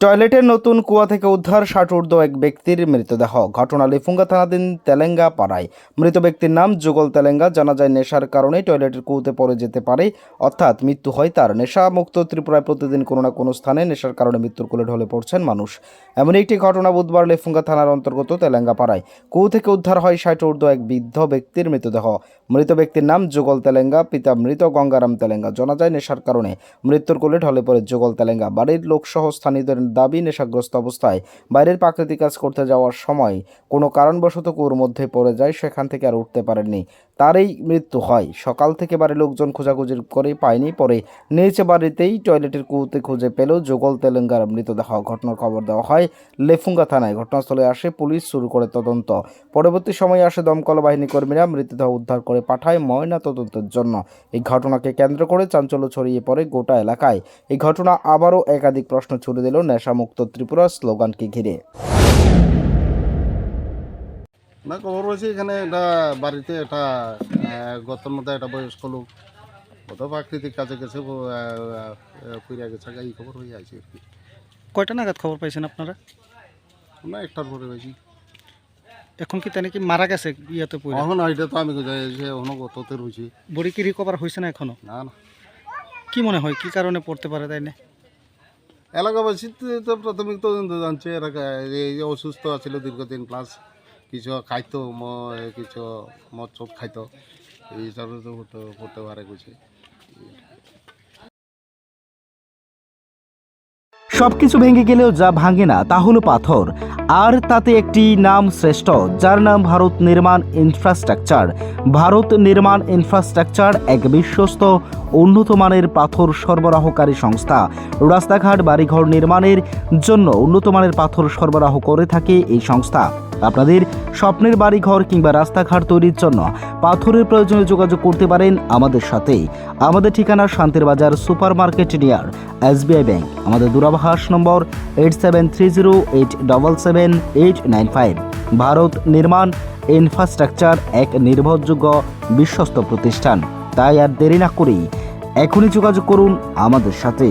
টয়লেটের নতুন কুয়া থেকে উদ্ধার 60 ঊর্ধ্ব এক ব্যক্তির মৃতদেহ। ঘটনা লেফুঙ্গা থানাধীন তেলেঙ্গা পাড়ায়। মৃত ব্যক্তির নাম যুগল তেলেঙ্গা। জানা যায় নেশার কারণে টয়লেটের কুয়োতে পড়ে যেতে পারে, অর্থাৎ মৃত্যু হয় তার। নেশা মুক্ত ত্রিপুরায় প্রতিদিন কোনো না কোনো স্থানে নেশার কারণে মৃত্যুর কোলে ঢলে পড়ছেন মানুষ। এমন একটি ঘটনা বুধবার লেফুঙ্গা থানার অন্তর্গত তেলেঙ্গা পাড়ায়। কুয়ো থেকে উদ্ধার হয় 60 ঊর্ধ্ব এক বৃদ্ধ ব্যক্তির মৃতদেহ। মৃত ব্যক্তির নাম যুগল তেলেঙ্গা, পিতা মৃত গঙ্গারাম তেলেঙ্গা। জানা যায় নেশার কারণে মৃত্যুর কোলে ঢলে পড়ে যুগল তেলেঙ্গা। বাড়ির লোকসহ স্থানীয়দের দাবি, নেশাগ্রস্ত অবস্থায় বাইরের প্রাকৃতিক কাজ করতে যাওয়ার সময় কোনো কারণবশত কুয়োর মধ্যে পড়ে যায়, সেখান থেকে আর উঠতে পারেননি। তার এই মৃত্যু হয়। সকাল থেকে বাড়ির লোকজন খোঁজাখুঁজি করে পায়নি, পরে নিজ বাড়িতেই টয়লেটের কুয়োতে খুঁজে পেল যুগল তেলেঙ্গার মৃতদেহ। ঘটনার খবর দেওয়া হয় লেফুঙ্গা থানায়। ঘটনাস্থলে আসে পুলিশ, শুরু করে তদন্ত। পরবর্তী সময়ে আসে দমকল বাহিনী কর্মীরা, মৃতদেহ উদ্ধার করে পাঠায় ময়না তদন্তের জন্য। এই ঘটনাকে কেন্দ্র করে চাঞ্চল্য ছড়িয়ে পড়ে গোটা এলাকায়। এই ঘটনা আবারও একাধিক প্রশ্ন ছুড়ে দিল নেশামুক্ত ত্রিপুরা স্লোগানকে ঘিরে। না, খবর হয়েছে এখানে এটা বাড়িতে এটা গতর মধ্যে একটা বয়স্ক লোক কত প্রাকৃতিক কাজে গেছে, ফিরে গেছে, এই খবর হয়ে আছে আর কি। কয়টা নাগাদ খবর পাইছেন আপনারা? না, একটার পরে হয়েছি। এখন কি তাই নাকি মারা গেছে ইয়াতে পড়ে? এখন এটা তো আমি এখনো গততে রয়েছি। বডি কি রিকভার হয়েছে না এখনো? না না, কি মনে হয় কি কারণে পড়তে পারে তাই না? এলাকাবাসী তো প্রাথমিক তদন্ত জানছে এরা এই যে অসুস্থ আছিল দীর্ঘদিন, প্লাস কিছু খাইতো, কিছু মদ চদ খাইতো, এই হিসাবে তো করতে পারে কিছু। সবকিছু ভেঙে গেলেও যা ভাঙে না তা হলো পাথর, আর তাতে একটি নাম শ্রেষ্ঠ, যার নাম ভারত নির্মাণ ইনফ্রাস্ট্রাকচার। ভারত নির্মাণ ইনফ্রাস্ট্রাকচার এক বিশ্বস্ত উন্নত মানের পাথর সরবরাহকারী সংস্থা। রাস্তাঘাট, বাড়িঘর নির্মাণের জন্য উন্নত মানের পাথর সরবরাহ করে থাকে এই সংস্থা। আপনাদের স্বপ্নের বাড়িঘর কিংবা রাস্তাঘাট তৈরির জন্য পাথরের প্রয়োজনে যোগাযোগ করতে পারেন আমাদের সাথে। আমাদের ঠিকানা শান্তির বাজার super market near SBI bank. আমাদের দূরভাষ নম্বর 8730877895। ভারত নির্মাণ ইনফ্রাস্ট্রাকচার এক নির্ভরযোগ্য বিশ্বস্ত প্রতিষ্ঠান। তাই আর দেরি না করেই এখনই যোগাযোগ করুন আমাদের সাথে।